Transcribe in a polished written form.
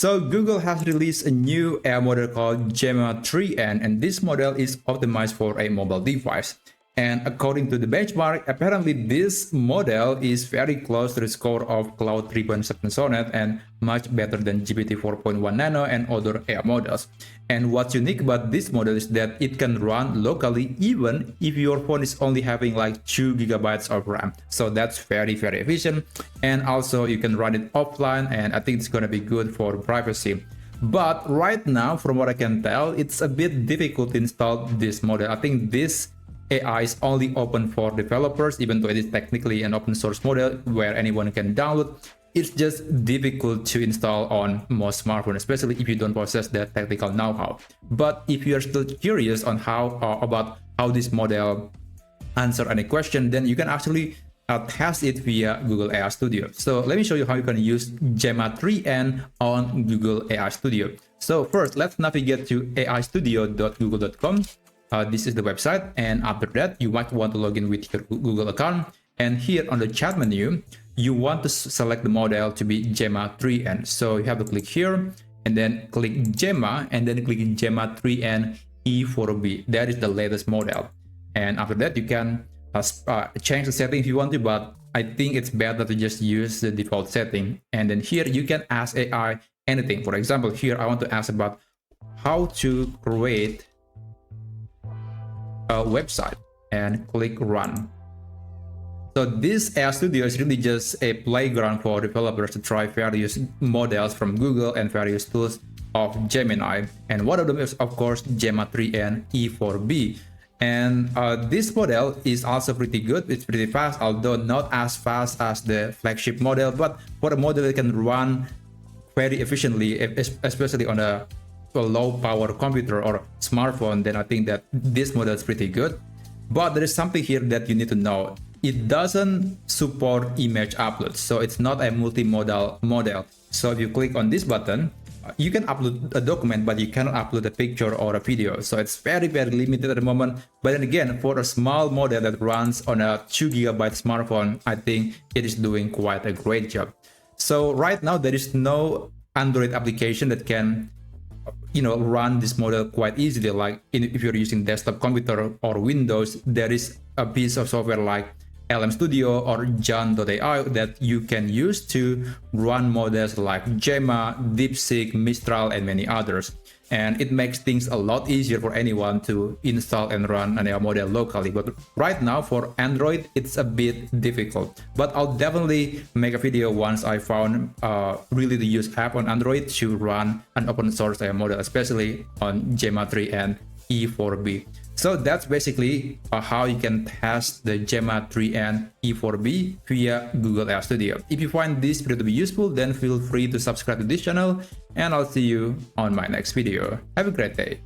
So Google has released a new AI model called Gemma 3N, and this model is optimized for a mobile device. And according to the benchmark, apparently this model is very close to the score of Cloud 3.7 Sonnet and much better than GPT 4.1 Nano and other AI models. And what's unique about this model is that it can run locally even if your phone is only having like 2 gigabytes of RAM. So that's very efficient. And also you can run it offline, and I think it's gonna be good for privacy. But right now, from what I can tell, it's a bit difficult to install this model. I think this AI is only open for developers, even though it is technically an open source model where anyone can download. It's just difficult to install on most smartphones, especially if you don't possess the technical know-how. But if you are still curious on about how this model answer any question, then you can actually test it via Google AI Studio. So let me show you how you can use Gemma 3N on Google AI Studio. So first, let's navigate to aistudio.google.com. This is the website, and after that you might want to log in with your Google account, and here on the chat menu you want to select the model to be Gemma 3N. So you have to click here and then click Gemma and then click Gemma 3N E4B. That is the latest model, and after that you can change the setting if you want to, but I think it's better to just use the default setting. And then here you can ask AI anything. For example, here I want to ask about how to create a website and click run. So this AI Studio is really just a playground for developers to try various models from Google and various tools of Gemini, and one of them is of course Gemma 3N E4B. And this model is also pretty good. It's pretty fast, although not as fast as the flagship model, but for a model that can run very efficiently, especially on a low power computer or smartphone, then I think that this model is pretty good. But there is something here that you need to know. It doesn't support image uploads, so it's not a multimodal model. So if you click on this button, you can upload a document, but you cannot upload a picture or a video. So it's very limited at the moment. But then again, for a small model that runs on a 2 gigabyte smartphone, I think it is doing quite a great job. So right now there is no Android application that can run this model quite easily. Like if you're using desktop computer or Windows, there is a piece of software like LM Studio or John.ai that you can use to run models like Gemma, DeepSeek, Mistral, and many others. And it makes things a lot easier for anyone to install and run an AI model locally. But right now for Android, it's a bit difficult. But I'll definitely make a video once I found really the use app on Android to run an open source AI model, especially on Gemma 3N E4B. So that's basically how you can test the Gemma 3N E4B via Google AI Studio. If you find this video to be useful, then feel free to subscribe to this channel, and I'll see you on my next video. Have a great day.